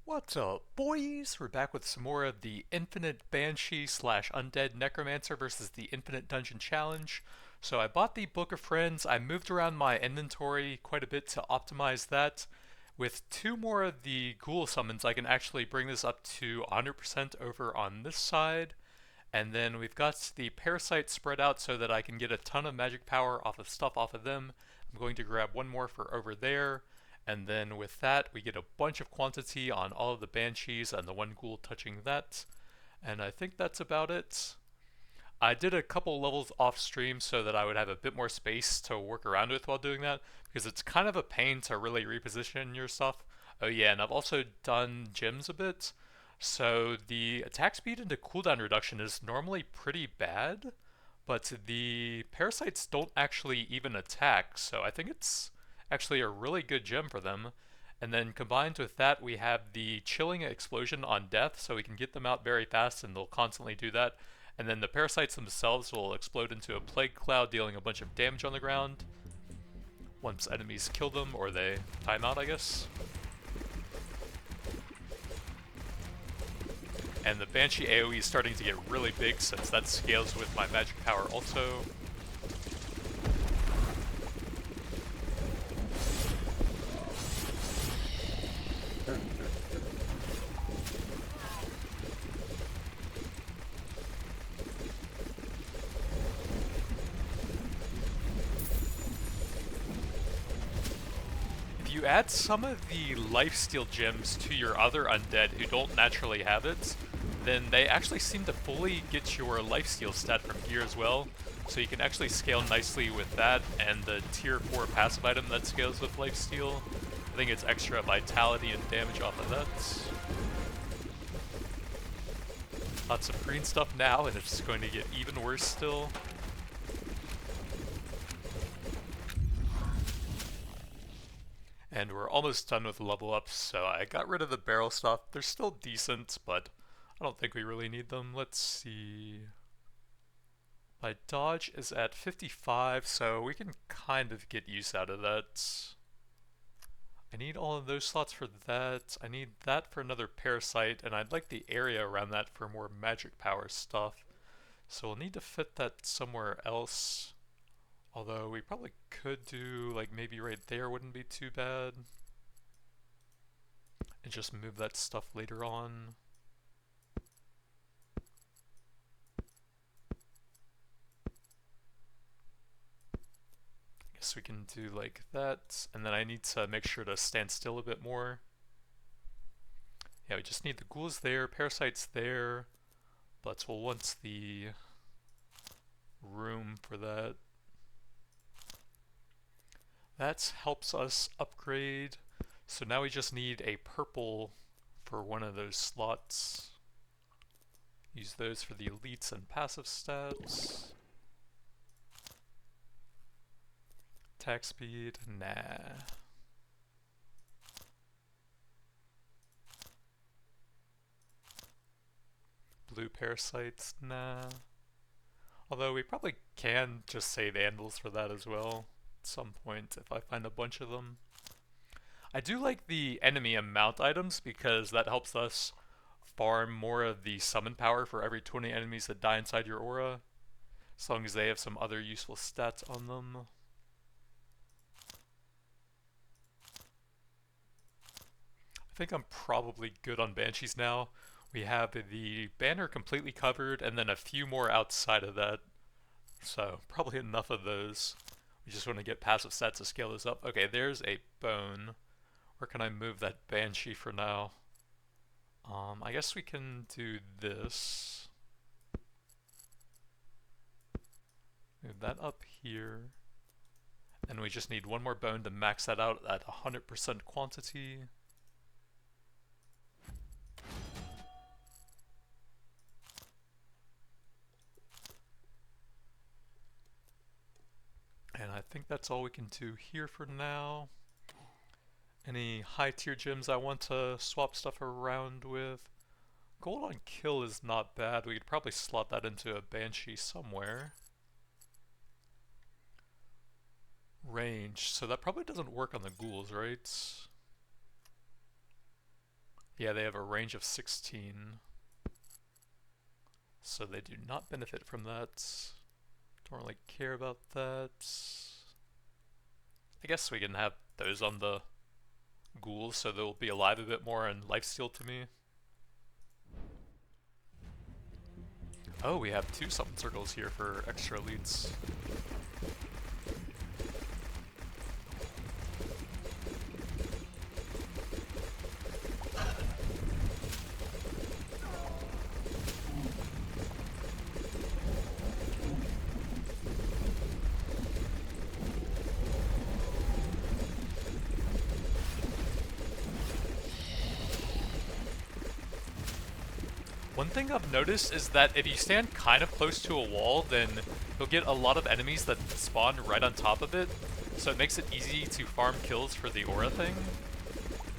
What's up, boys? We're back with some more of the Infinite Banshee slash Undead Necromancer versus the Infinite Dungeon Challenge. So I bought the Book of Friends. I moved around my inventory quite a bit to optimize that. With two more of the ghoul summons, I can actually bring this up to 100% over on this side. And then we've got the parasites spread out so that I can get a ton of magic power off of stuff off of them. I'm going to grab one more for over there. And then with that, we get a bunch of quantity on all of the banshees and the one ghoul touching that. And I think that's about it. I did a couple levels off stream so that I would have a bit more space to work around with while doing that, because it's kind of a pain to really reposition your stuff. Oh yeah, and I've also done gyms a bit. So the attack speed and the cooldown reduction is normally pretty bad, but the parasites don't actually even attack, so I think it's actually a really good gem for them. And then combined with that, we have the chilling explosion on death, so we can get them out very fast and they'll constantly do that. And then the parasites themselves will explode into a plague cloud, dealing a bunch of damage on the ground once enemies kill them, or they time out, I guess. And the Banshee AoE is starting to get really big since that scales with my magic power also. If you add some of the lifesteal gems to your other undead who don't naturally have it, then they actually seem to fully get your lifesteal stat from gear as well. So you can actually scale nicely with that and the tier 4 passive item that scales with lifesteal. I think it's extra vitality and damage off of that. Lots of green stuff now, and it's going to get even worse still. And we're almost done with level ups, so I got rid of the barrel stuff. They're still decent, but I don't think we really need them. Let's see. My dodge is at 55, so we can kind of get use out of that. I need all of those slots for that. I need that for another parasite, and I'd like the area around that for more magic power stuff. So we'll need to fit that somewhere else. Although we probably could do, like, maybe right there wouldn't be too bad. And just move that stuff later on. Guess we can do like that, and then I need to make sure to stand still a bit more. Yeah, we just need the ghouls there, parasites there, but we'll want the room for that. That helps us upgrade, so now we just need a purple for one of those slots. Use those for the elites and passive stats. Attack speed, nah. Blue parasites, nah. Although we probably can just save Andals for that as well at some point if I find a bunch of them. I do like the enemy amount items because that helps us farm more of the summon power for every 20 enemies that die inside your aura, as long as they have some other useful stats on them. I think I'm probably good on Banshees now. We have the banner completely covered and then a few more outside of that. So probably enough of those. We just want to get passive stats to scale this up. Okay, there's a bone. Where can I move that Banshee for now? I guess we can do this. Move that up here. And we just need one more bone to max that out at 100% quantity. And I think that's all we can do here for now. Any high tier gems I want to swap stuff around with? Gold on kill is not bad. We could probably slot that into a Banshee somewhere. Range, so that probably doesn't work on the ghouls, right? Yeah, they have a range of 16. So they do not benefit from that. Don't really care about that. I guess we can have those on the ghouls so they'll be alive a bit more and lifesteal to me. Oh, we have 2 summon circles here for extra elites. One thing I've noticed is that if you stand kind of close to a wall, then you'll get a lot of enemies that spawn right on top of it, so it makes it easy to farm kills for the aura thing.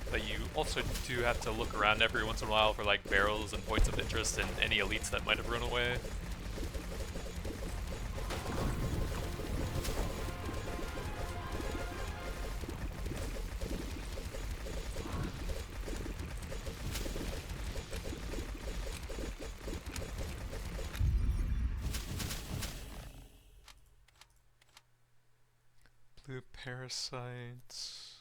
But you also do have to look around every once in a while for like barrels and points of interest and any elites that might have run away. Blue parasites.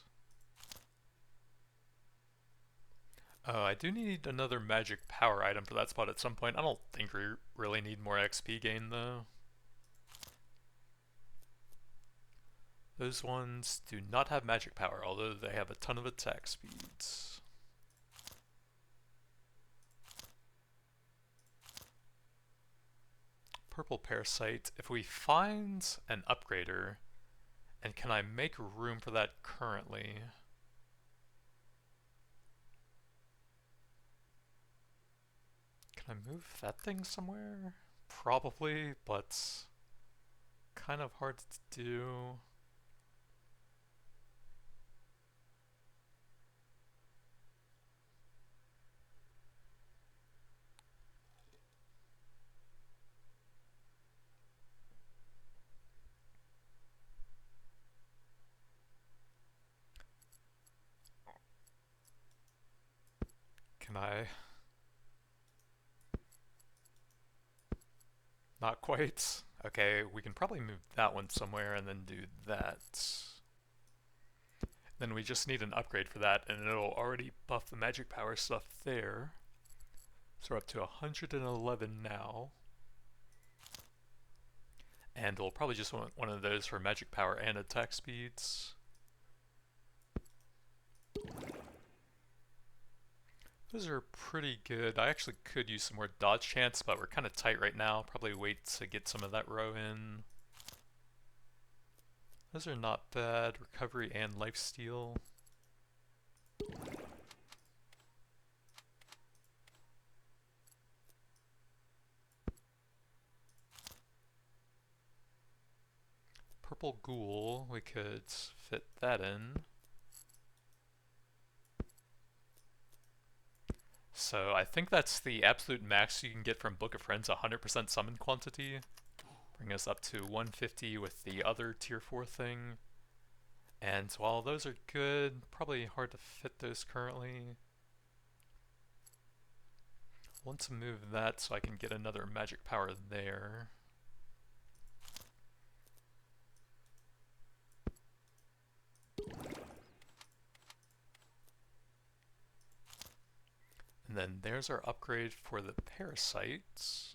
Oh, I do need another magic power item for that spot at some point. I don't think we really need more XP gain though. Those ones do not have magic power, although they have a ton of attack speeds. Purple parasite. If we find an upgrader, and can I make room for that currently? Can I move that thing somewhere? Probably, but kind of hard to do. Can I? Not quite. Okay, we can probably move that one somewhere and then do that. Then we just need an upgrade for that, and it'll already buff the magic power stuff there. So we're up to 111 now. And we'll probably just want one of those for magic power and attack speeds. Those are pretty good. I actually could use some more dodge chance, but we're kind of tight right now. Probably wait to get some of that row in. Those are not bad. Recovery and lifesteal. Purple ghoul, we could fit that in. So I think that's the absolute max you can get from Book of Friends, 100% summon quantity. Bring us up to 150 with the other tier 4 thing. And while those are good, probably hard to fit those currently. I want to move that so I can get another magic power there. And then there's our upgrade for the parasites.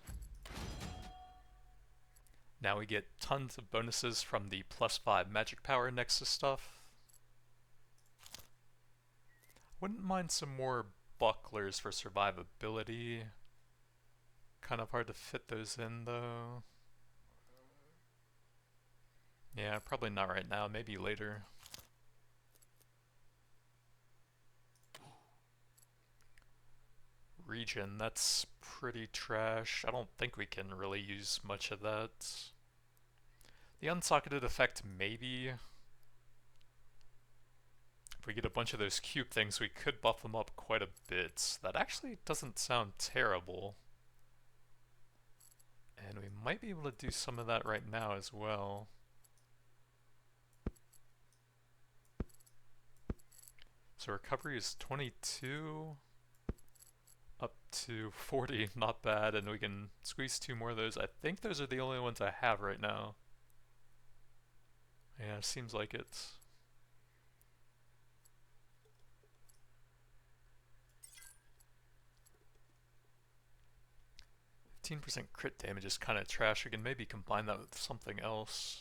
Now we get tons of bonuses from the +5 magic power nexus stuff. Wouldn't mind some more bucklers for survivability. Kind of hard to fit those in though. Yeah, probably not right now, maybe later. Region, that's pretty trash. I don't think we can really use much of that. The unsocketed effect, maybe. If we get a bunch of those cube things, we could buff them up quite a bit. That actually doesn't sound terrible. And we might be able to do some of that right now as well. So recovery is 22. Up to 40, not bad, and we can squeeze 2 more of those. I think those are the only ones I have right now. Yeah, seems like it. %15 crit damage is kind of trash. We can maybe combine that with something else.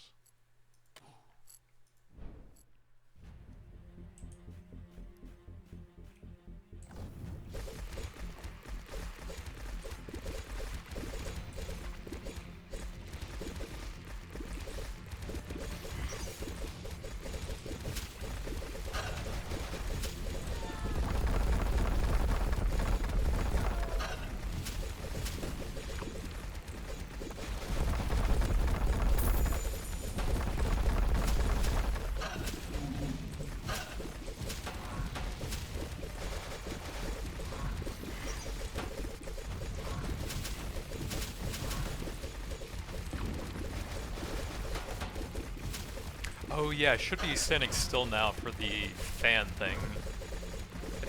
Oh yeah, I should be standing still now for the fan thing.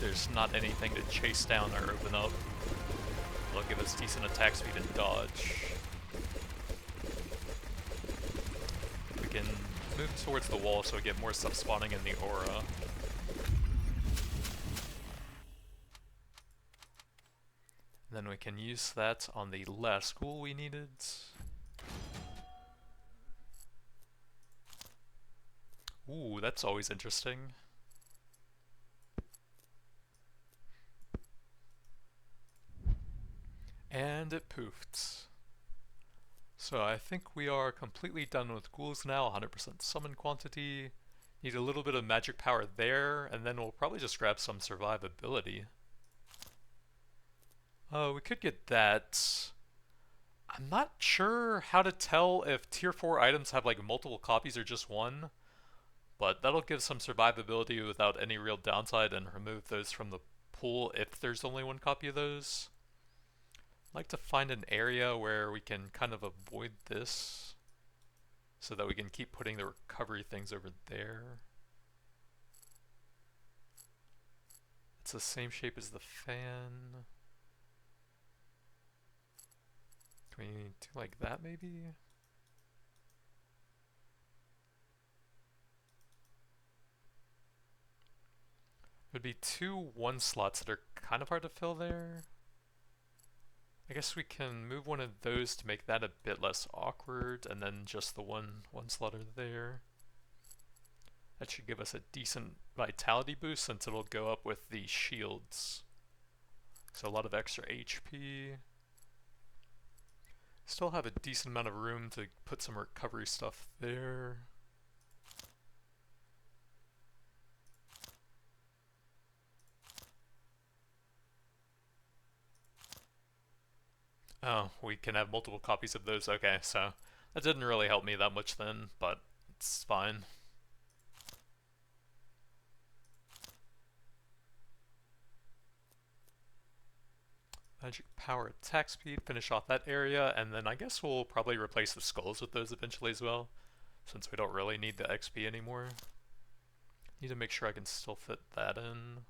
There's not anything to chase down or open up. It'll give us decent attack speed and dodge. We can move towards the wall so we get more stuff spawning in the aura. Then we can use that on the last ghoul we needed. Ooh, that's always interesting. And it poofed. So I think we are completely done with ghouls now, 100% summon quantity. Need a little bit of magic power there, and then we'll probably just grab some survivability. We could get that. I'm not sure how to tell if tier 4 items have like multiple copies or just one, but that'll give some survivability without any real downside and remove those from the pool if there's only one copy of those. I'd like to find an area where we can kind of avoid this so that we can keep putting the recovery things over there. It's the same shape as the fan. Can we do like that maybe? There'd be 2 slots that are kind of hard to fill there. I guess we can move one of those to make that a bit less awkward, and then just the one slotter there. That should give us a decent vitality boost since it'll go up with the shields. So a lot of extra HP. Still have a decent amount of room to put some recovery stuff there. Oh, we can have multiple copies of those. Okay, so that didn't really help me that much then, but it's fine. Magic power attack speed, finish off that area, and then I guess we'll probably replace the skulls with those eventually as well, since we don't really need the XP anymore. Need to make sure I can still fit that in,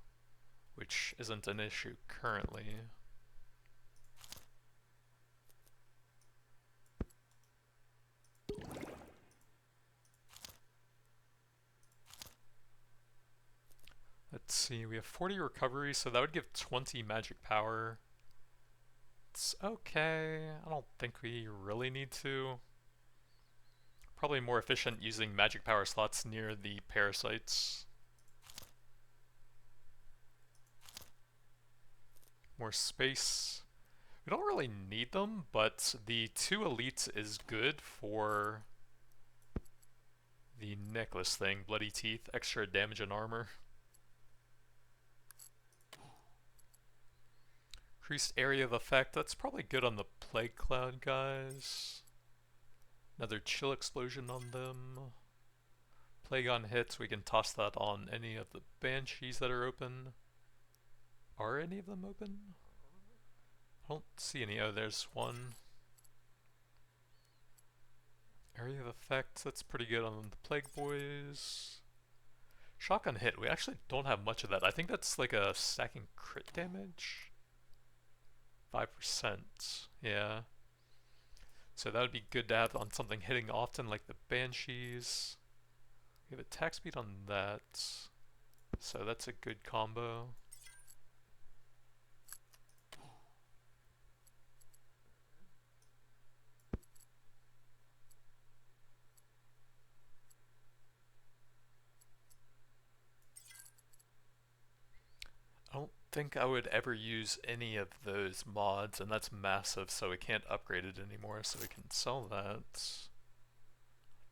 which isn't an issue currently. Let's see, we have 40 recovery, so that would give 20 magic power. It's okay, I don't think we really need to. Probably more efficient using magic power slots near the parasites. More space. We don't really need them, but the 2 elites is good for the necklace thing. Bloody teeth, extra damage and armor. Increased area of effect, that's probably good on the plague cloud guys. Another chill explosion on them. Plague on hits, we can toss that on any of the banshees that are open. Are any of them open? I don't see any. Oh, there's one. Area of effect, that's pretty good on the plague boys. Shotgun hit, we actually don't have much of that. I think that's like a stacking crit damage. 5%. Yeah. So that would be good to have on something hitting often like the Banshees. We have attack speed on that. So that's a good combo. I don't think I would ever use any of those mods, and that's massive, so we can't upgrade it anymore, so we can sell that.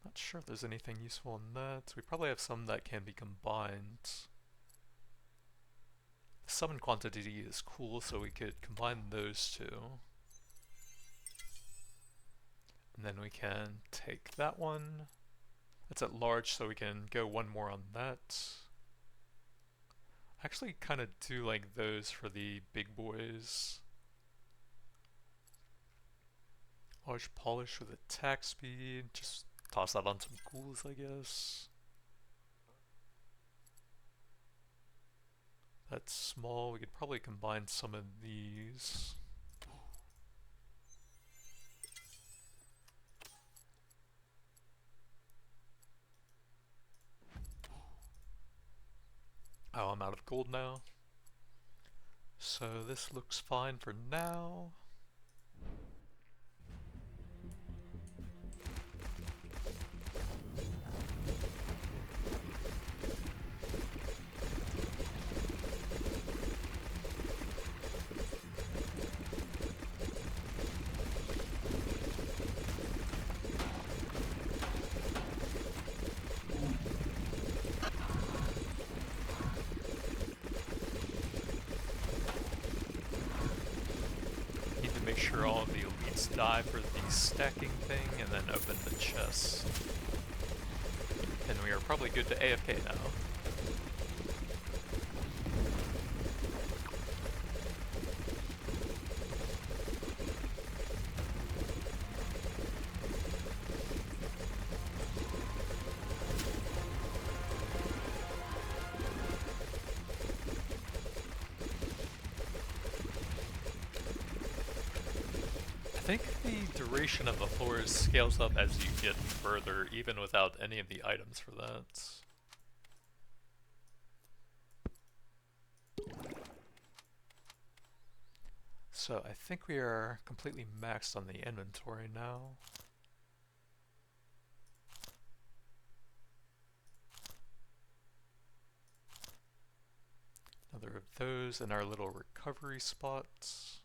Not sure if there's anything useful in that. We probably have some that can be combined. The summon quantity is cool, so we could combine those two. And then we can take that one. It's at large, so we can go one more on that. I actually kind of do like those for the big boys. Large polish with attack speed. Just toss that on some ghouls, I guess. That's small. We could probably combine some of these. Oh, I'm out of gold now. So this looks fine for now. Need to make sure all of the elites die for the stacking thing and then open the chest. And we are probably good to AFK now. I think the duration of the floors scales up as you get further, even without any of the items for that. So I think we are completely maxed on the inventory now. Another of those in our little recovery spots.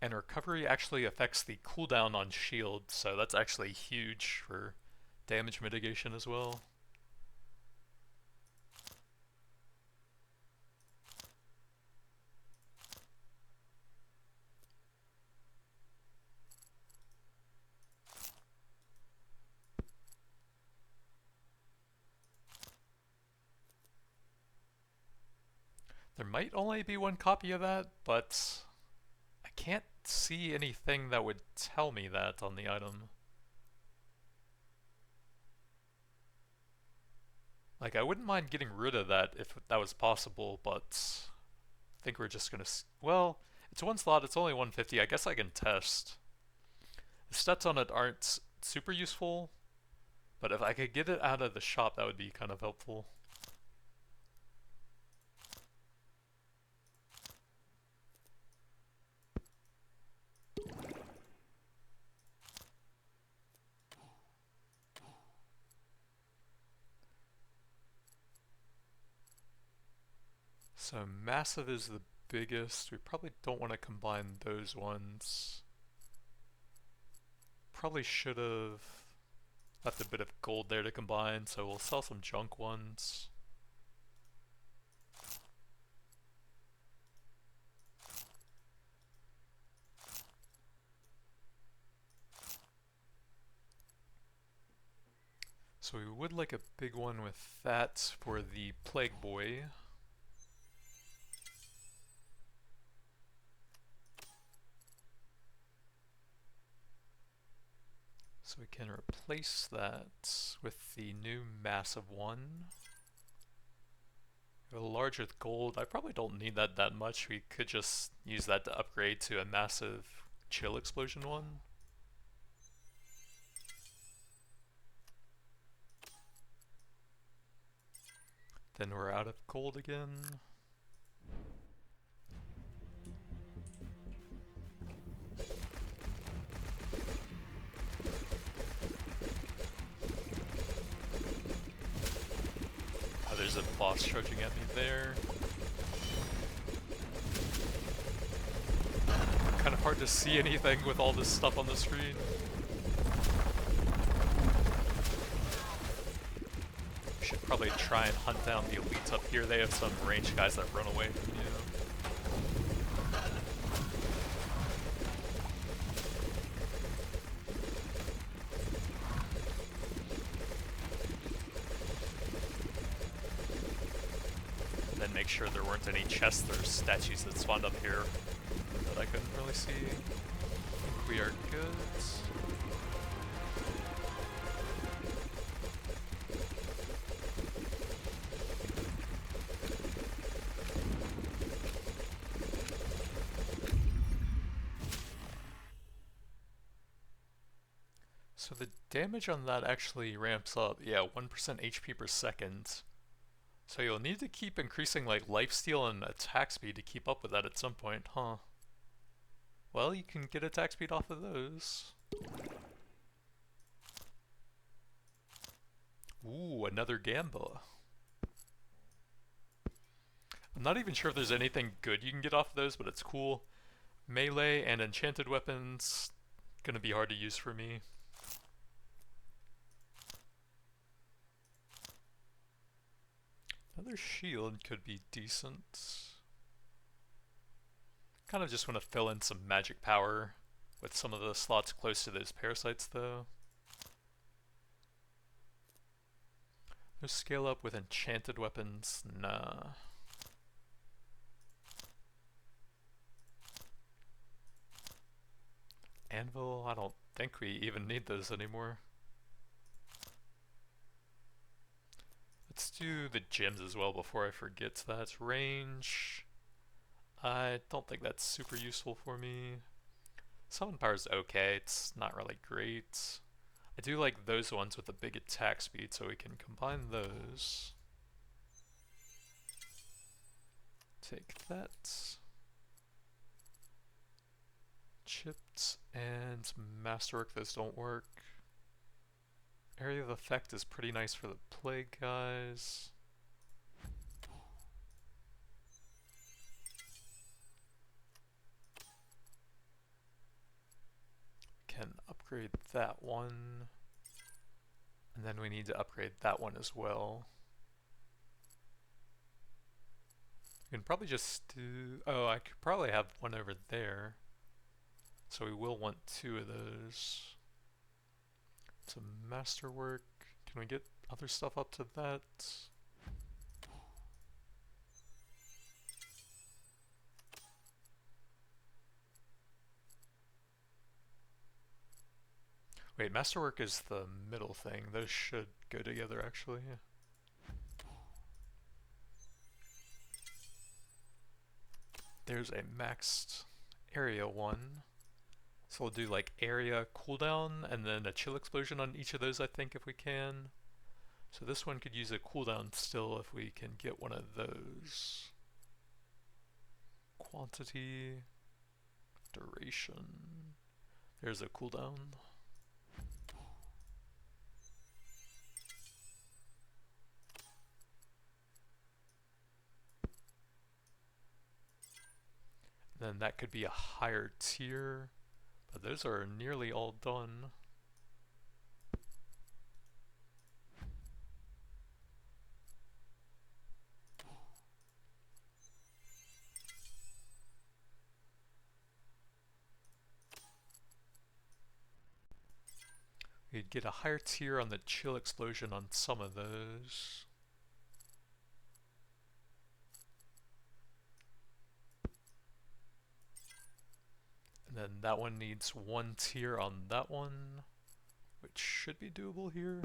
And recovery actually affects the cooldown on shield, so that's actually huge for damage mitigation as well. There might only be one copy of that, but I can't see anything that would tell me that on the item. Like, I wouldn't mind getting rid of that if that was possible, but I think we're just gonna well, it's one slot, it's only 150, I guess I can test. The stats on it aren't super useful, but if I could get it out of the shop, that would be kind of helpful. So massive is the biggest. We probably don't want to combine those ones. Probably should have left a bit of gold there to combine, so we'll sell some junk ones. So we would like a big one with that for the Plague Boy. So we can replace that with the new massive one. A large with gold, I probably don't need that much. We could just use that to upgrade to a massive chill explosion one. Then we're out of gold again. Oh, there's a boss charging at me there. Kind of hard to see anything with all this stuff on the screen. Should probably try and hunt down the elites up here. They have some ranged guys that run away from you. And then make sure there weren't any chests or statues that spawned up here that I couldn't really see. I think we are good. So the damage on that actually ramps up. Yeah, 1% HP per second. So you'll need to keep increasing like lifesteal and attack speed to keep up with that at some point, huh? Well, you can get attack speed off of those. Ooh, another Gamba. I'm not even sure if there's anything good you can get off of those, but it's cool. Melee and enchanted weapons, gonna be hard to use for me. Another shield could be decent. Kind of just want to fill in some magic power with some of the slots close to those parasites though. No scale up with enchanted weapons, nah. Anvil, I don't think we even need those anymore. Let's do the gems as well before I forget. So that's range. I don't think that's super useful for me. Summon power is okay, it's not really great. I do like those ones with the big attack speed, so we can combine those. Take that. Chipped and masterwork, those don't work. Area of effect is pretty nice for the plague guys. Can upgrade that one. And then we need to upgrade that one as well. We can probably just do... Oh, I could probably have one over there. So we will want two of those. Some masterwork. Can we get other stuff up to that? Wait, masterwork is the middle thing. Those should go together actually. There's a maxed area one. So we'll do like area cooldown and then a chill explosion on each of those, I think, if we can. So this one could use a cooldown still if we can get one of those. Quantity, duration. There's a cooldown. Then that could be a higher tier, but those are nearly all done. We'd get a higher tier on the chill explosion on some of those. And then that one needs one tier on that one, which should be doable here.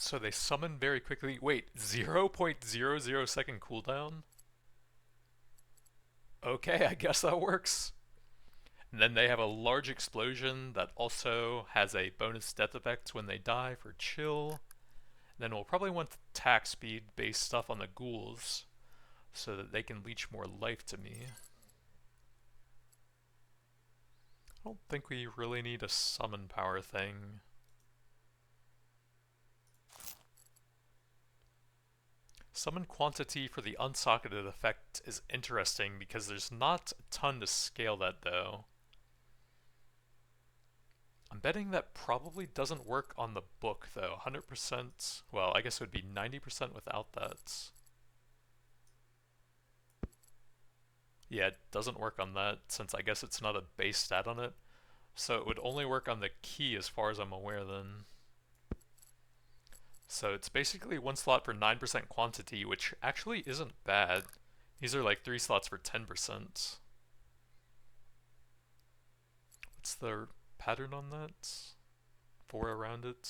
So they summon very quickly. Wait, 0.00 second cooldown? Okay, I guess that works. And then they have a large explosion that also has a bonus death effect when they die for chill. Then we'll probably want attack speed based stuff on the ghouls so that they can leech more life to me. I don't think we really need a summon power thing. Summon quantity for the unsocketed effect is interesting because there's not a ton to scale that though. I'm betting that probably doesn't work on the book though. 100%, well, I guess it would be 90% without that. Yeah, it doesn't work on that since I guess it's not a base stat on it. So it would only work on the key as far as I'm aware then. So it's basically one slot for 9% quantity, which actually isn't bad. These are like 3 slots for 10%. What's the pattern on that? 4 around it.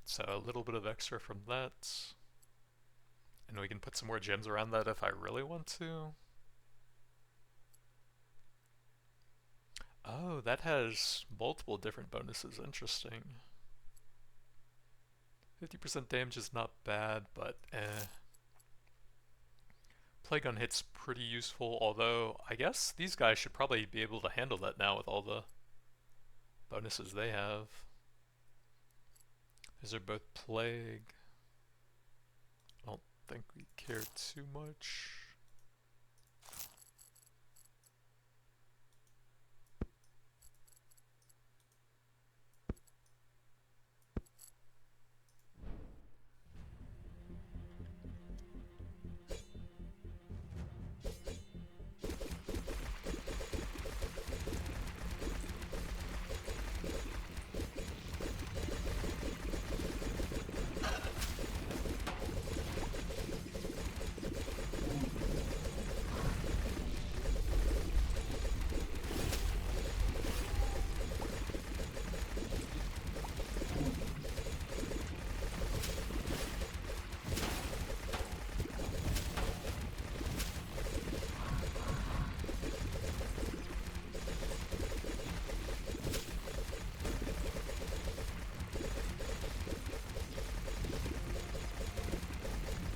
So a little bit of extra from that. And we can put some more gems around that if I really want to. Oh, that has multiple different bonuses. Interesting. 50% damage is not bad, but eh. Plague Gun hit's pretty useful, although I guess these guys should probably be able to handle that now with all the bonuses they have. These are both Plague. I don't think we care too much.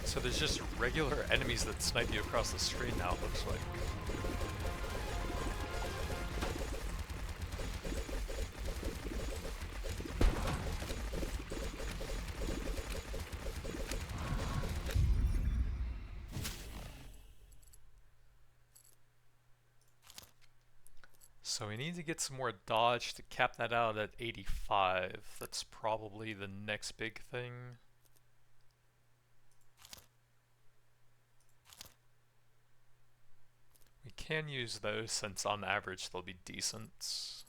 So there's just regular enemies that snipe you across the screen now, it looks like. So we need to get some more dodge to cap that out at 85. That's probably the next big thing. We can use those since on average they'll be decent.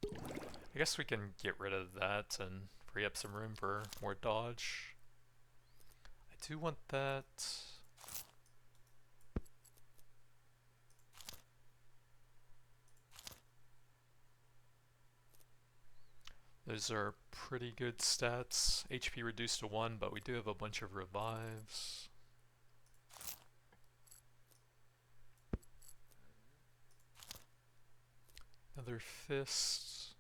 I guess we can get rid of that and free up some room for more dodge. I do want that. Those are pretty good stats. HP reduced to 1, but we do have a bunch of revives. Another fist.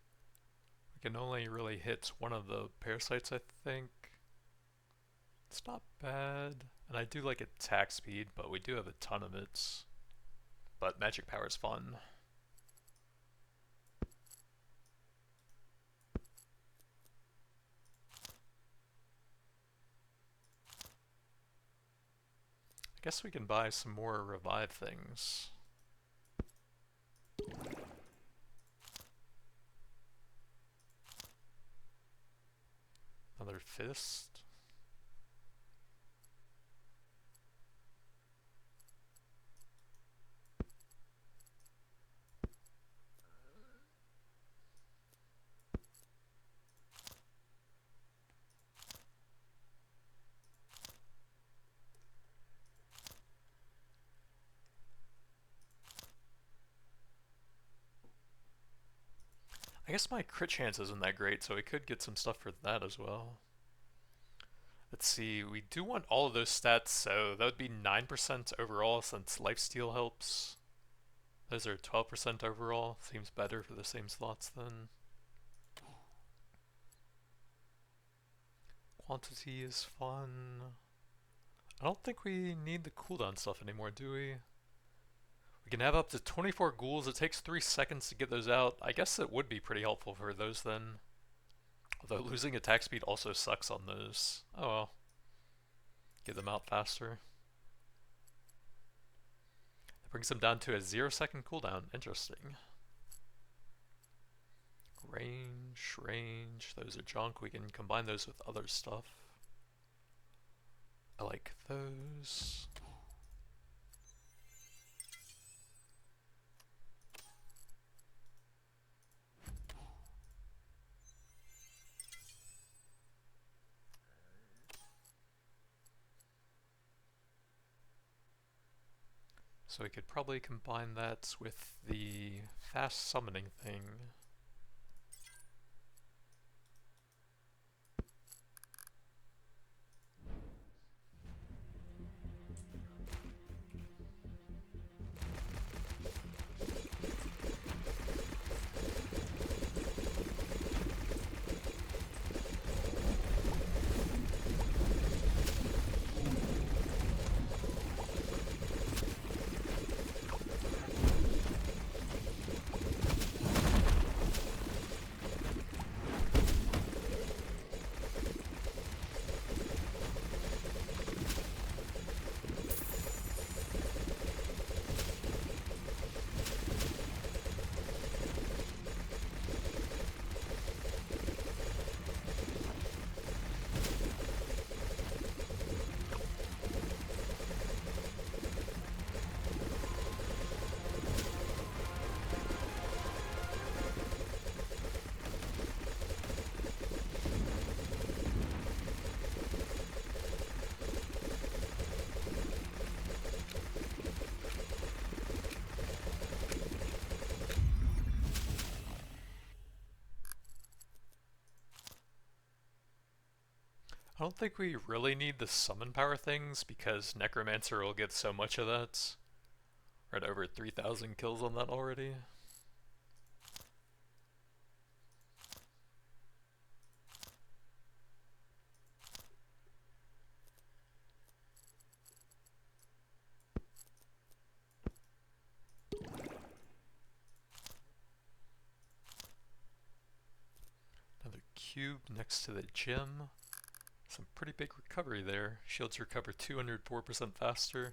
We can only really hit one of the parasites, I think. It's not bad. And I do like attack speed, but we do have a ton of it. But magic power is fun. I guess we can buy some more revive things. Another fist. I guess my crit chance isn't that great, so we could get some stuff for that as well. Let's see, we do want all of those stats, so that would be 9% overall since lifesteal helps. Those are 12% overall. Seems better for the same slots then. Quantity is fun. I don't think we need the cooldown stuff anymore, do we? We can have up to 24 ghouls. It takes 3 seconds to get those out. I guess it would be pretty helpful for those then. Although losing attack speed also sucks on those. Oh well. Get them out faster. That brings them down to a 0-second cooldown. Interesting. Range. Those are junk. We can combine those with other stuff. I like those. So we could probably combine that with the fast summoning thing. I don't think we really need the summon power things because Necromancer will get so much of that. We're at over 3,000 kills on that already. Another cube next to the gym. Some pretty big recovery there. Shields recover 204% faster.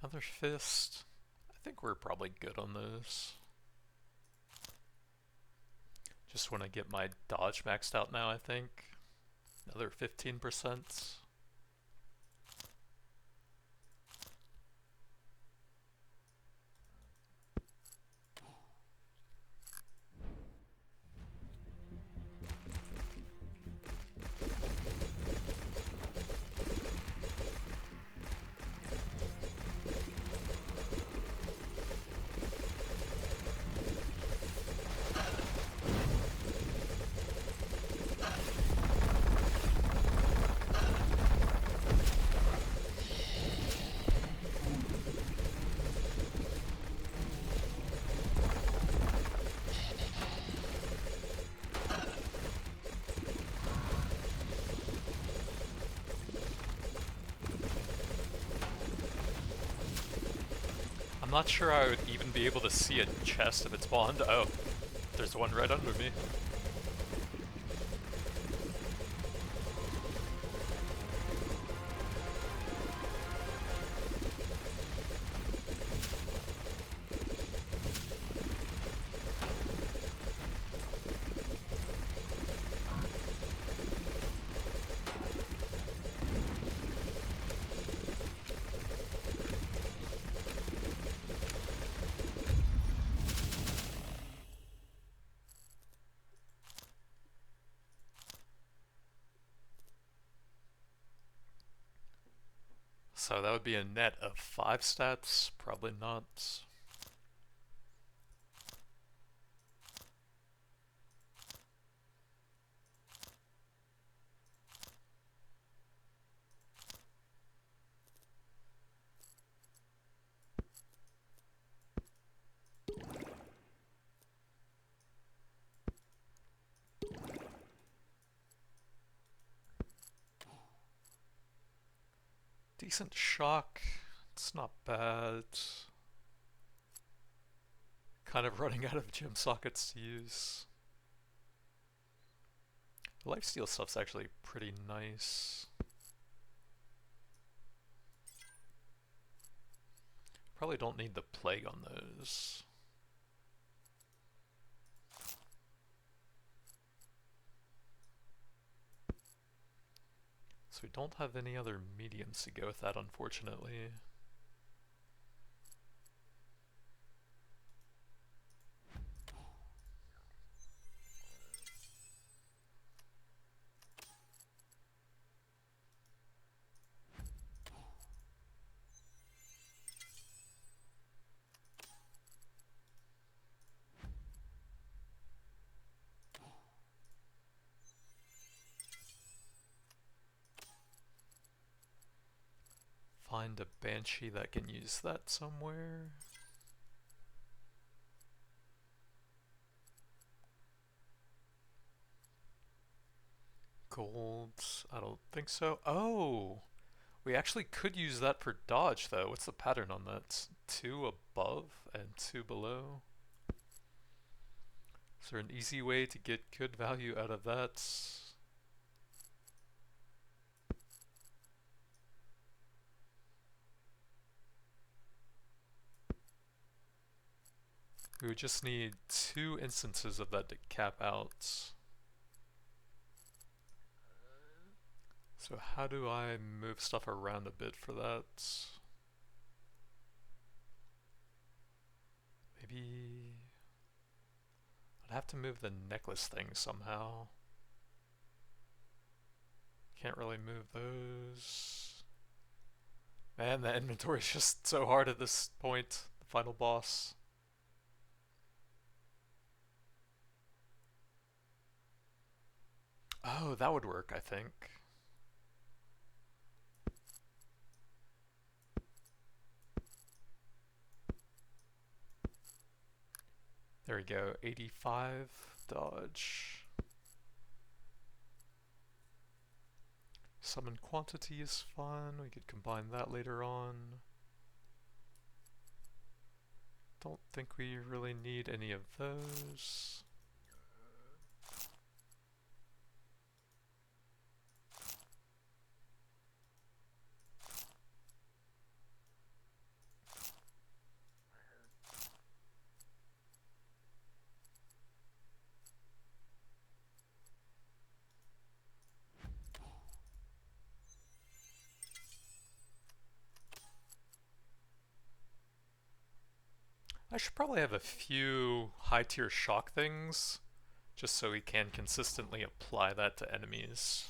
Another fist. I think we're probably good on those. Just want to get my dodge maxed out now, I think. Another 15%. I'm not sure I would even be able to see a chest if it spawned. Oh, there's one right under me. So that would be a net of 5 stats? Probably not. Decent shock. It's not bad. Kind of running out of gem sockets to use. The lifesteal stuff's actually pretty nice. Probably don't need the plague on those. So we don't have any other mediums to go with that, unfortunately. Find a Banshee that can use that somewhere. Gold, I don't think so. Oh! We actually could use that for dodge though. What's the pattern on that? 2 above and 2 below? Is there an easy way to get good value out of that? We would just need 2 instances of that to cap out. So how do I move stuff around a bit for that? Maybe I'd have to move the necklace thing somehow. Can't really move those. Man, the inventory is just so hard at this point. The final boss. Oh, that would work, I think. There we go, 85 dodge. Summon quantity is fun, we could combine that later on. Don't think we really need any of those. I should probably have a few high tier shock things, just so we can consistently apply that to enemies.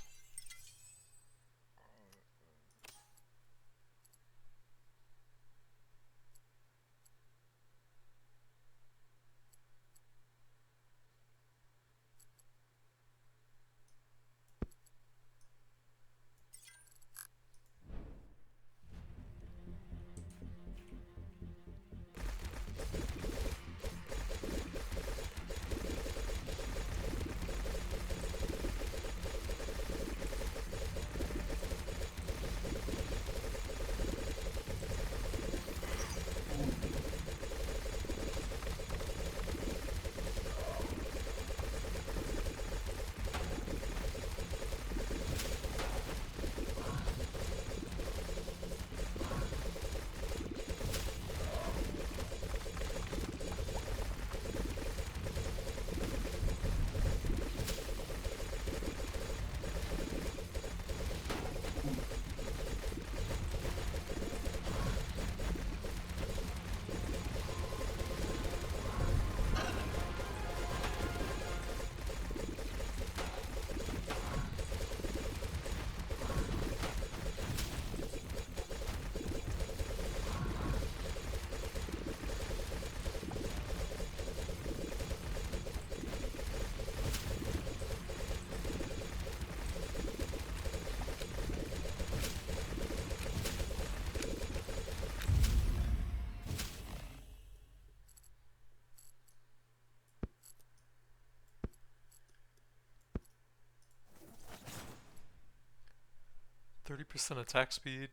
3% attack speed?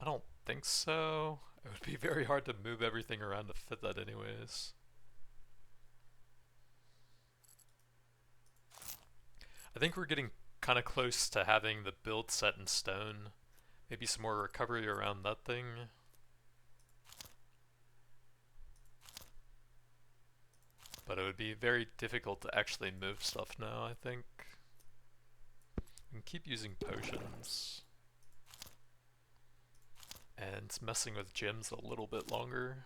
I don't think so. It would be very hard to move everything around to fit that anyways. I think we're getting kind of close to having the build set in stone. Maybe some more recovery around that thing. But it would be very difficult to actually move stuff now, I think. We can keep using potions. And messing with gems a little bit longer.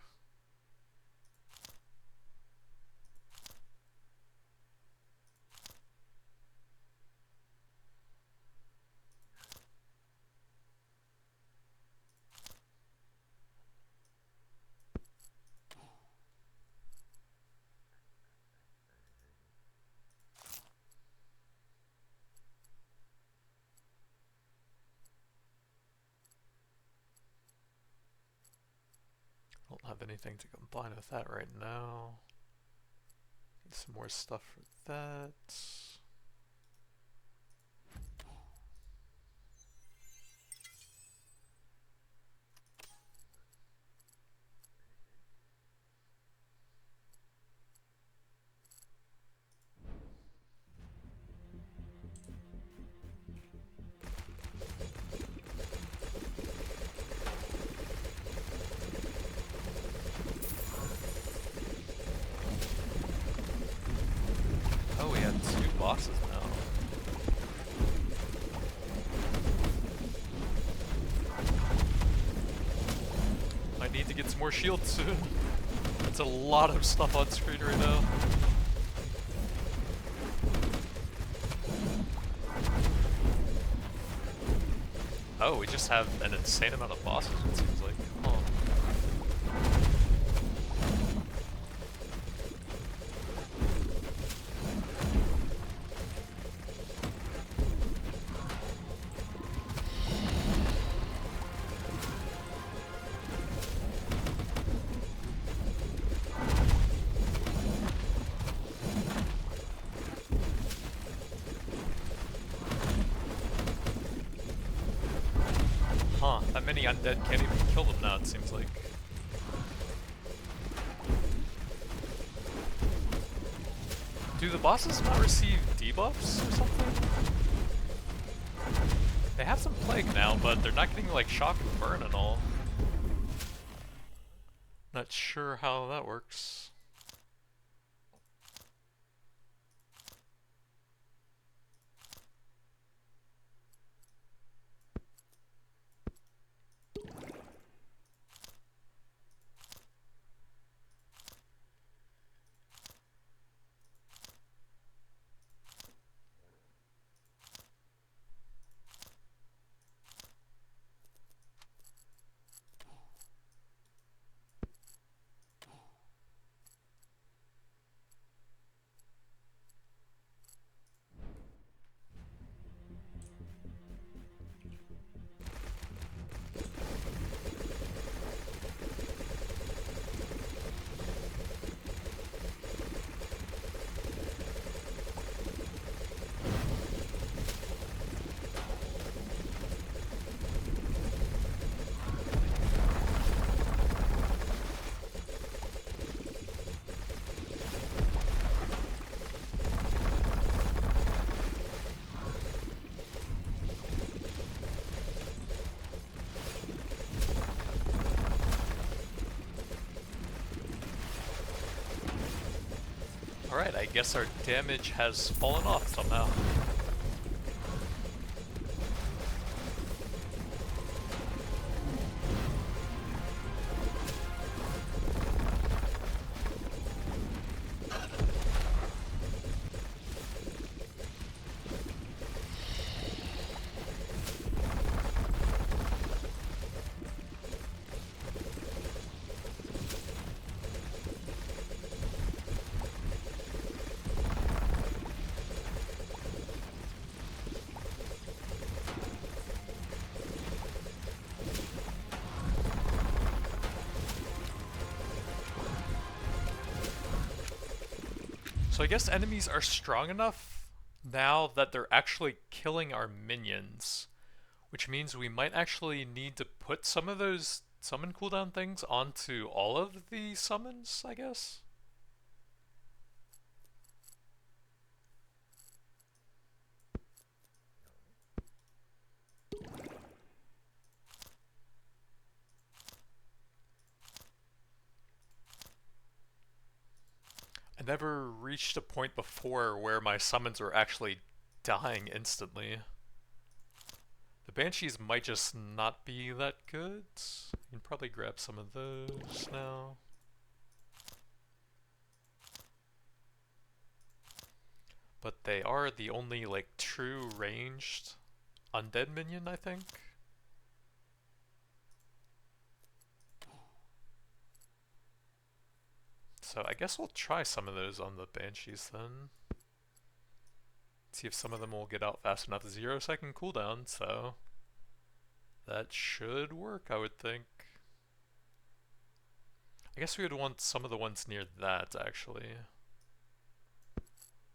Don't have anything to combine with that right now. Need some more stuff for that. Oh, we have 2 bosses now. I need to get some more shields soon. That's a lot of stuff on screen right now. Oh, we just have an insane amount of bosses, it seems like. Huh. Huh, that many undead can't even kill them now, it seems like. Do the bosses not receive debuffs or something? They have some plague now, but they're not getting like shock and burn and all. Not sure how that works. Alright, I guess our damage has fallen off somehow. So I guess enemies are strong enough now that they're actually killing our minions, which means we might actually need to put some of those summon cooldown things onto all of the summons, I guess? I never reached a point before where my summons were actually dying instantly. The Banshees might just not be that good. You can probably grab some of those now. But they are the only, like, true ranged undead minion, I think. So I guess we'll try some of those on the Banshees then. See if some of them will get out fast enough. 0-second cooldown, so that should work, I would think. I guess we would want some of the ones near that, actually,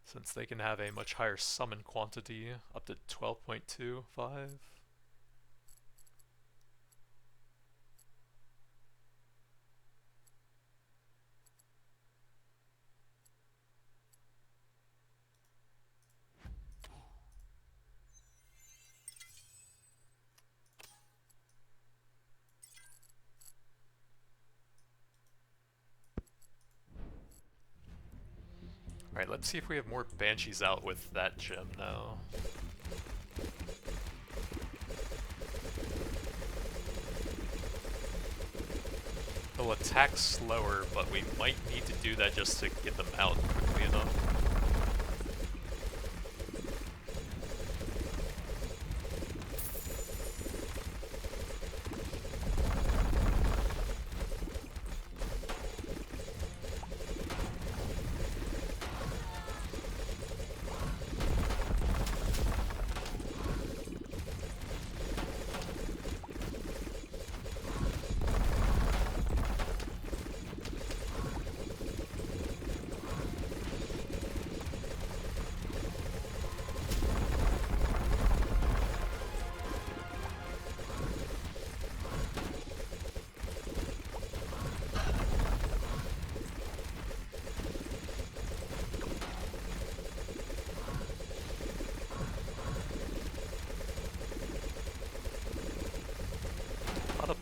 since they can have a much higher summon quantity, up to 12.25. Alright, let's see if we have more Banshees out with that gem now. They'll attack slower, but we might need to do that just to get them out quickly enough.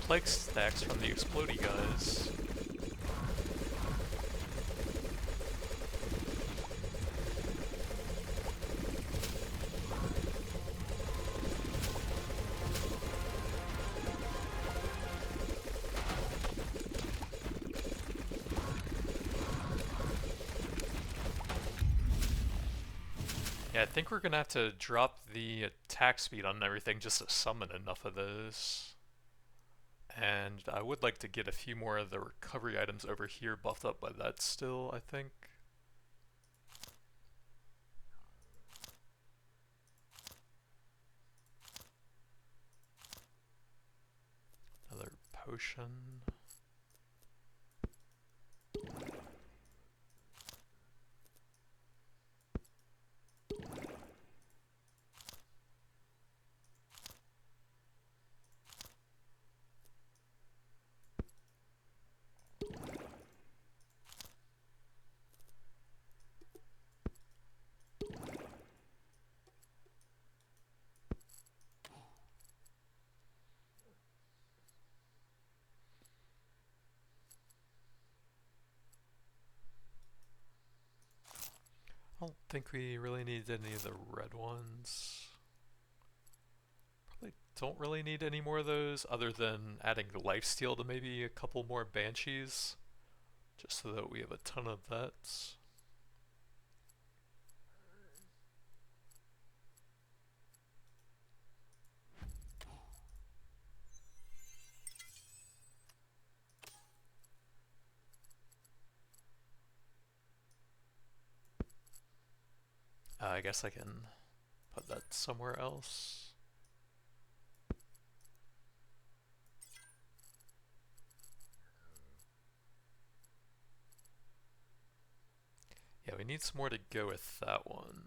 Plague stacks from the explodey guys. Yeah, I think we're gonna have to drop the attack speed on everything just to summon enough of those. And I would like to get a few more of the recovery items over here buffed up by that still, I think. Another potion. I don't think we really need any of the red ones. Probably don't really need any more of those other than adding the lifesteal to maybe a couple more Banshees. Just so that we have a ton of that. I guess I can put that somewhere else. Yeah, we need some more to go with that one.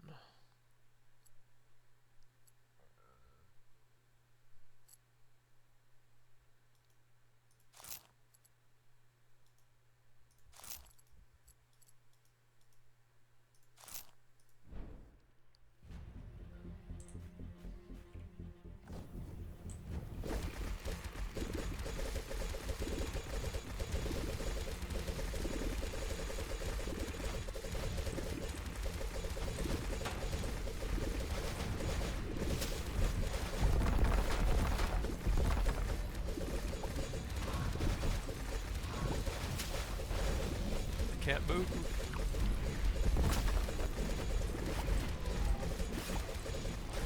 Can't move.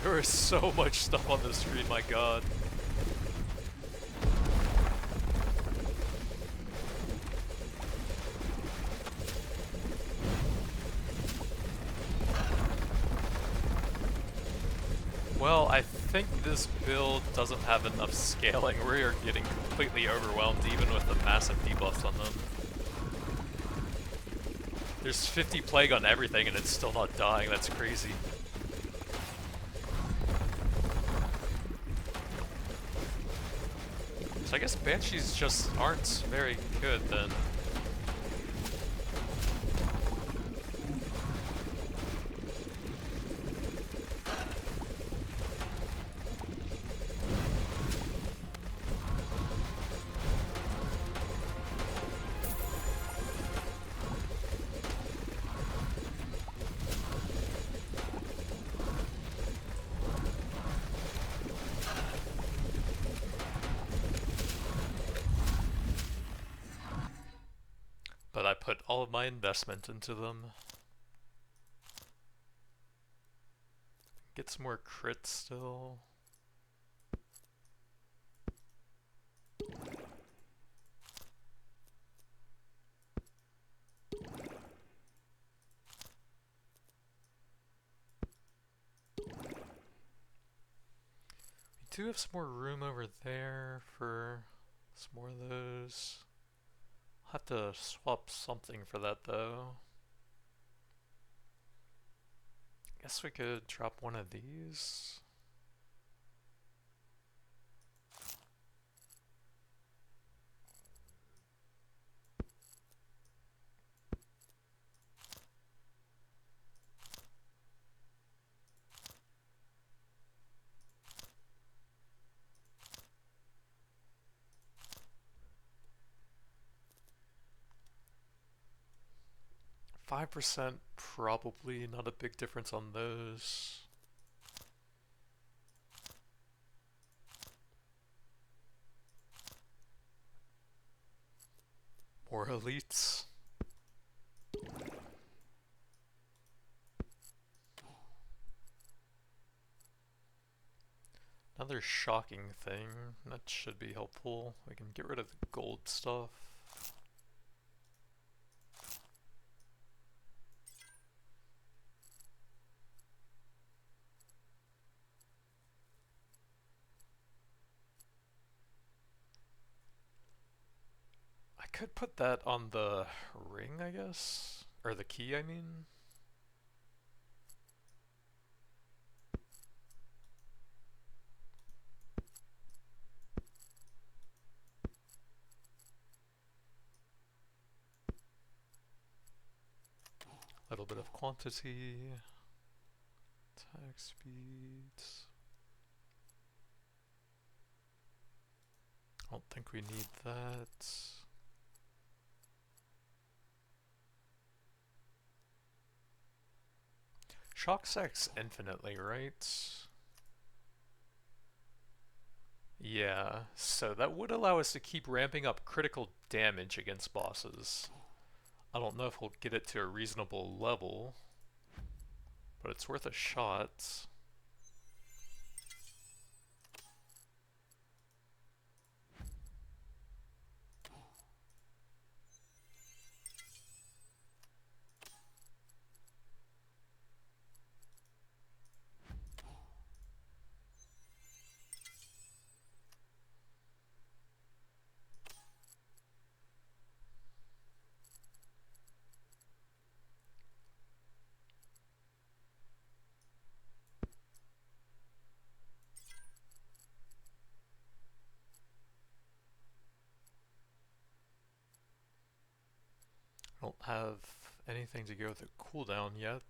There is so much stuff on this screen, my god. Well, I think this build doesn't have enough scaling. We are getting completely overwhelmed even with the massive debuffs on them. There's 50 plague on everything and it's still not dying, that's crazy. So I guess Banshees just aren't very good then. But I put all of my investment into them. Get some more crits still. We do have some more room over there for some more of those. I'll have to swap something for that though. Guess we could drop one of these. %, probably not a big difference on those. More elites. Another shocking thing, that should be helpful. We can get rid of the gold stuff. I could put that on the ring, I guess? Or the key, I mean? A little bit of quantity. Attack speeds. I don't think we need that. Shock sex infinitely, right? Yeah, so that would allow us to keep ramping up critical damage against bosses. I don't know if we'll get it to a reasonable level, but it's worth a shot. I don't have anything to go with a cooldown yet.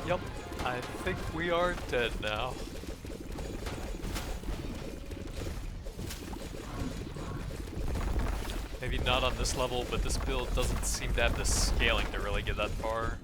Yep, I think we are dead now. Maybe not on this level, but this build doesn't seem to have the scaling to really get that far.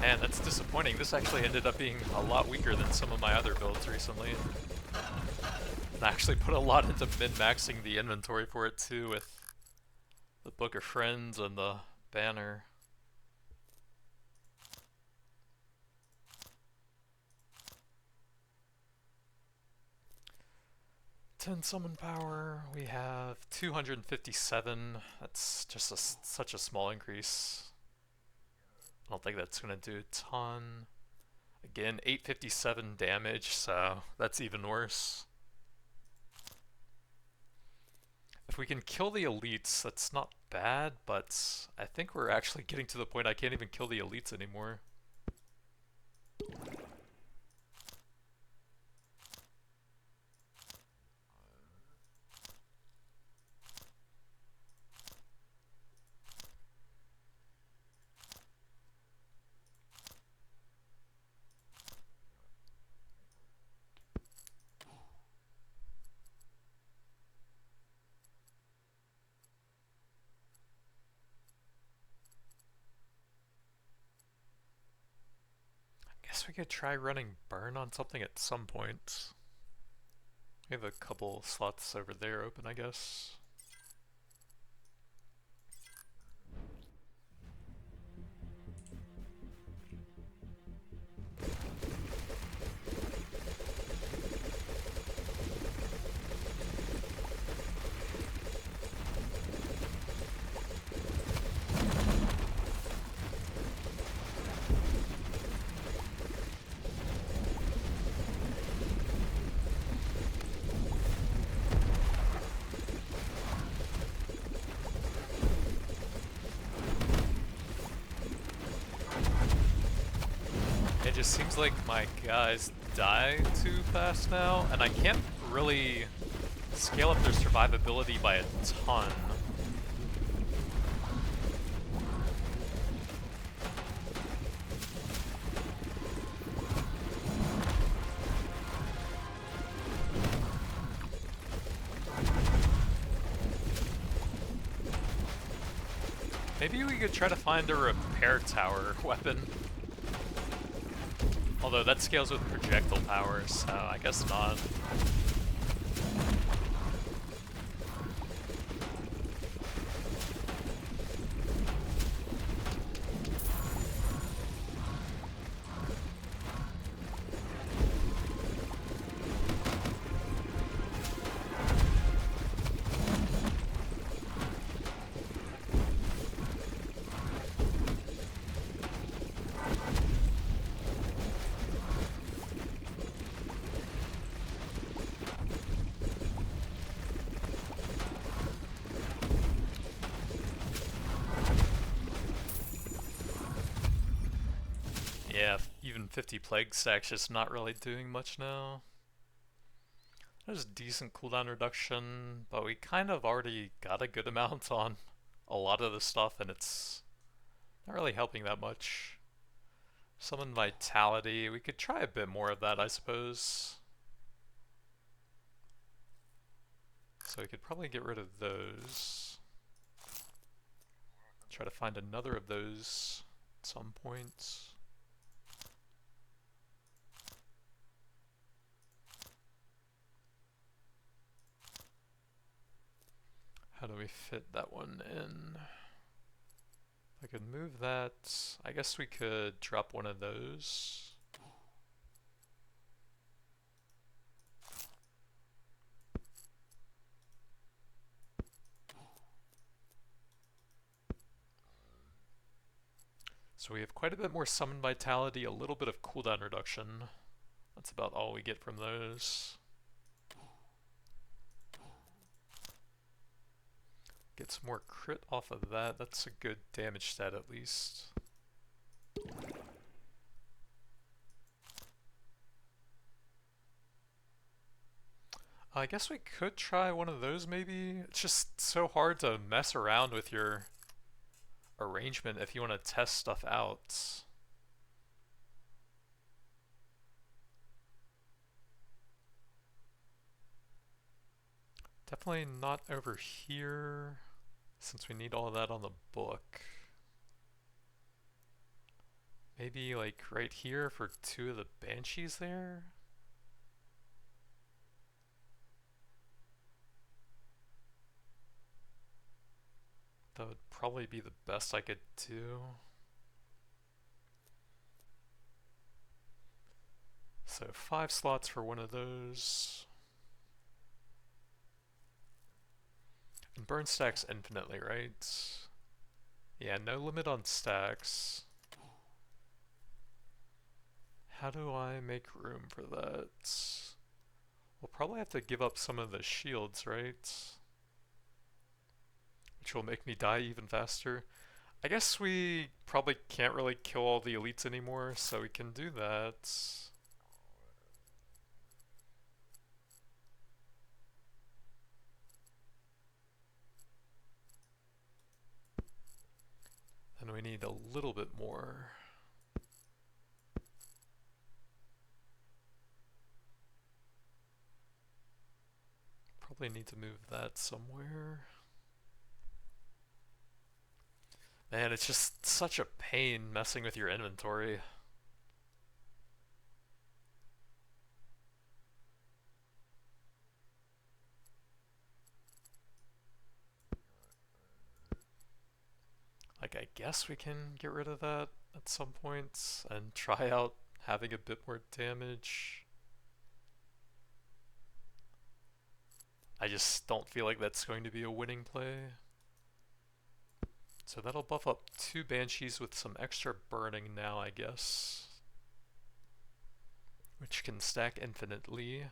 Man, that's disappointing. This actually ended up being a lot weaker than some of my other builds recently. I actually put a lot into min-maxing the inventory for it too with the Book of Friends and the banner. 10 summon power, we have 257. That's just such a small increase. I don't think that's going to do a ton. Again, 857 damage, so that's even worse. If we can kill the elites, that's not bad, but I think we're actually getting to the point I can't even kill the elites anymore. Guess we could try running burn on something at some point. We have a couple slots over there open, I guess. It just seems like my guys die too fast now, and I can't really scale up their survivability by a ton. Maybe we could try to find a repair tower weapon. Although that scales with projectile power, so I guess not. Yeah, even 50 plague stacks just not really doing much now. There's decent cooldown reduction, but we kind of already got a good amount on a lot of the stuff, and it's not really helping that much. Summon Vitality, we could try a bit more of that, I suppose. So we could probably get rid of those. Try to find another of those at some point. How do we fit that one in? I could move that. I guess we could drop one of those. So we have quite a bit more summon vitality, a little bit of cooldown reduction. That's about all we get from those. Get some more crit off of that. That's a good damage stat at least. I guess we could try one of those maybe. It's just so hard to mess around with your arrangement if you want to test stuff out. Definitely not over here, since we need all of that on the book. Maybe like right here for 2 of the Banshees there? That would probably be the best I could do. So 5 slots for one of those. And burn stacks infinitely, right? Yeah, no limit on stacks. How do I make room for that? We'll probably have to give up some of the shields, right? Which will make me die even faster. I guess we probably can't really kill all the elites anymore, so we can do that. And we need a little bit more. Probably need to move that somewhere. Man, it's just such a pain messing with your inventory. Like, I guess we can get rid of that at some point and try out having a bit more damage. I just don't feel like that's going to be a winning play. So that'll buff up 2 Banshees with some extra burning now, I guess. Which can stack infinitely.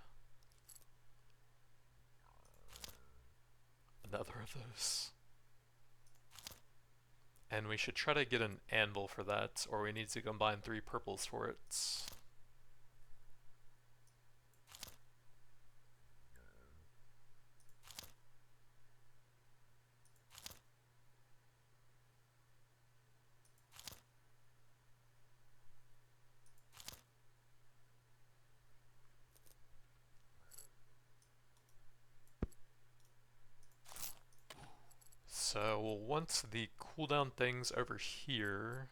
Another of those. And we should try to get an anvil for that, or we need to combine 3 purples for it. So we'll want the cooldown things over here.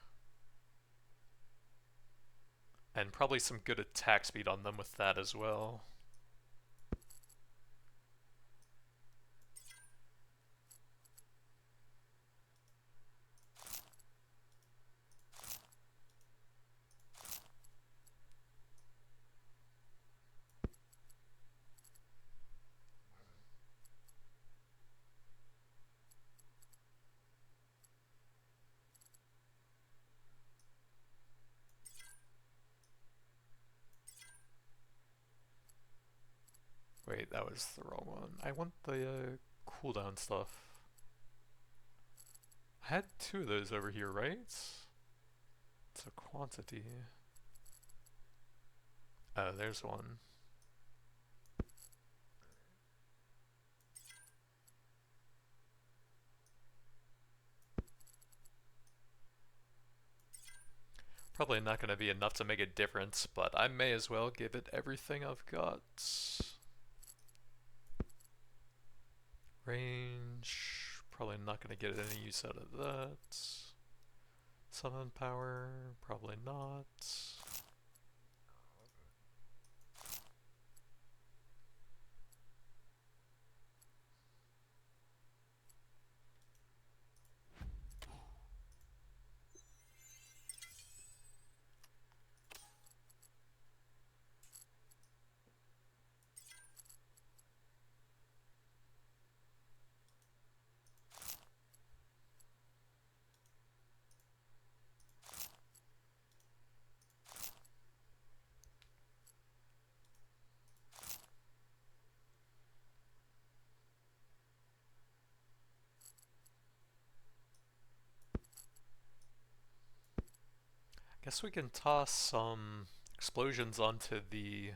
And probably some good attack speed on them with that as well. Wait, that was the wrong one. I want the cooldown stuff. I had 2 of those over here, right? It's a quantity. Oh, there's one. Probably not going to be enough to make a difference, but I may as well give it everything I've got. Range, probably not going to get any use out of that. Summon power, probably not. Guess we can toss some explosions onto the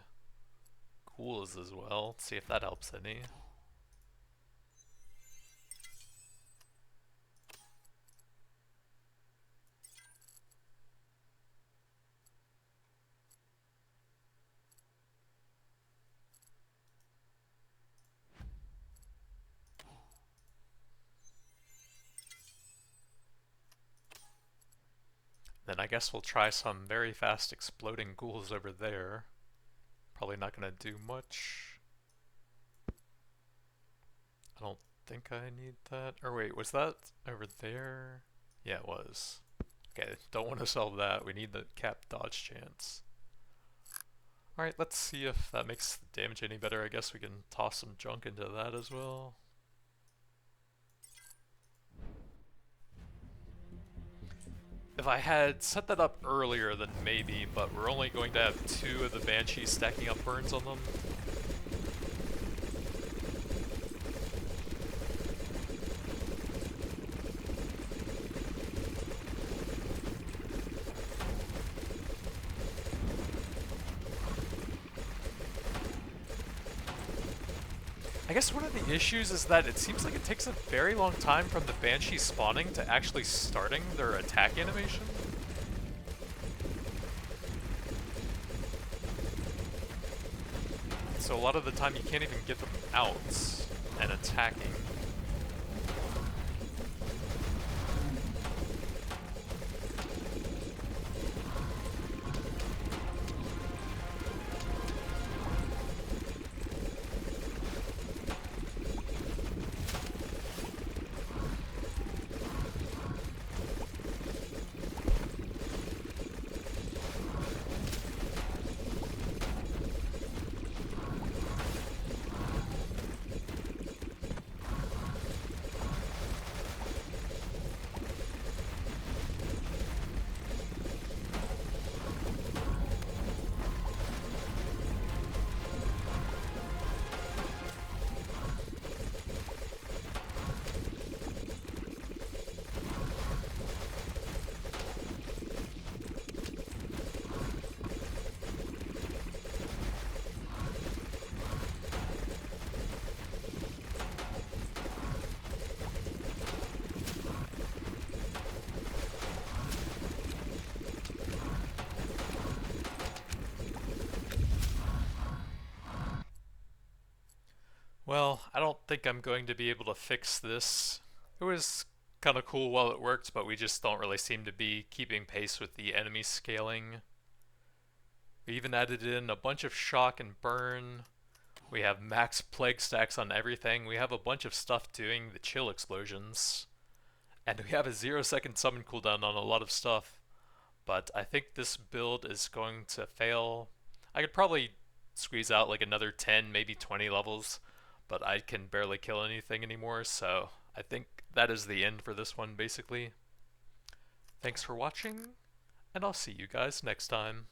ghouls as well, see if that helps any. Then I guess we'll try some very fast exploding ghouls over there. Probably not gonna do much. I don't think I need that. Or wait, was that over there? Yeah, it was. Okay, don't want to solve that. We need the cap dodge chance. Alright, let's see if that makes the damage any better. I guess we can toss some junk into that as well. If I had set that up earlier, then maybe, but we're only going to have 2 of the Banshees stacking up burns on them. I guess one of the issues is that it seems like it takes a very long time from the Banshee spawning to actually starting their attack animation. So a lot of the time you can't even get them out and attacking. Well, I don't think I'm going to be able to fix this. It was kind of cool while it worked, but we just don't really seem to be keeping pace with the enemy scaling. We even added in a bunch of shock and burn. We have max plague stacks on everything. We have a bunch of stuff doing the chill explosions. And we have a 0-second summon cooldown on a lot of stuff. But I think this build is going to fail. I could probably squeeze out like another 10, maybe 20 levels, but I can barely kill anything anymore, so I think that is the end for this one basically. Thanks for watching, and I'll see you guys next time.